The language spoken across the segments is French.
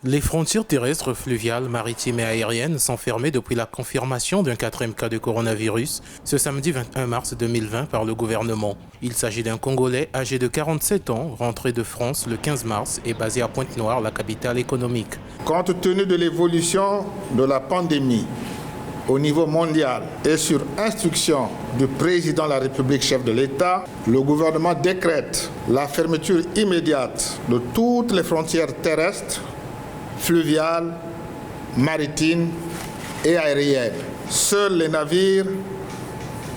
Les frontières terrestres, fluviales, maritimes et aériennes sont fermées depuis la confirmation d'un 4e cas de coronavirus ce samedi 21 mars 2020 par le gouvernement. Il s'agit d'un Congolais âgé de 47 ans, rentré de France le 15 mars et basé à Pointe-Noire, la capitale économique. Compte tenu de l'évolution de la pandémie au niveau mondial et sur instruction du président de la République, chef de l'État, le gouvernement décrète la fermeture immédiate de toutes les frontières terrestres, fluviales, maritimes et aériennes. Seuls les navires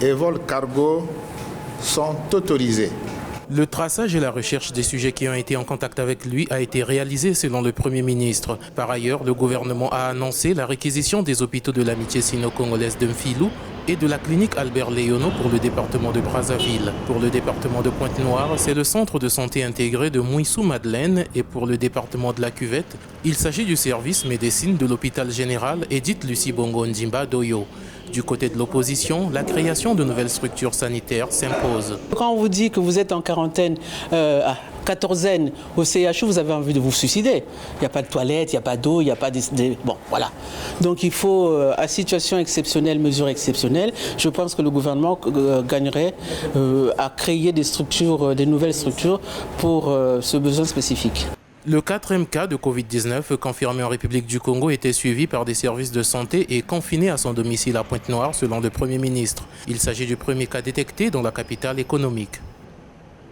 et vols cargo sont autorisés. Le traçage et la recherche des sujets qui ont été en contact avec lui a été réalisé selon le Premier ministre. Par ailleurs, le gouvernement a annoncé la réquisition des hôpitaux de l'amitié sino-congolaise de Mfilou et de la clinique Albert Léono pour le département de Brazzaville. Pour le département de Pointe-Noire, c'est le centre de santé intégré de Mouissou-Madeleine, et pour le département de la Cuvette, il s'agit du service médecine de l'hôpital général Edith Lucie Bongo Ndimba d'Oyo. Du côté de l'opposition, la création de nouvelles structures sanitaires s'impose. Quand on vous dit que vous êtes en quarantaine, quatorzaine au CHU, vous avez envie de vous suicider. Il n'y a pas de toilettes, il n'y a pas d'eau, il n'y a pas de... Bon, voilà. Donc il faut, à situation exceptionnelle, mesure exceptionnelle, je pense que le gouvernement gagnerait à créer des structures, des nouvelles structures pour ce besoin spécifique. Le 4e cas de Covid-19 confirmé en République du Congo était suivi par des services de santé et confiné à son domicile à Pointe-Noire selon le Premier ministre. Il s'agit du premier cas détecté dans la capitale économique.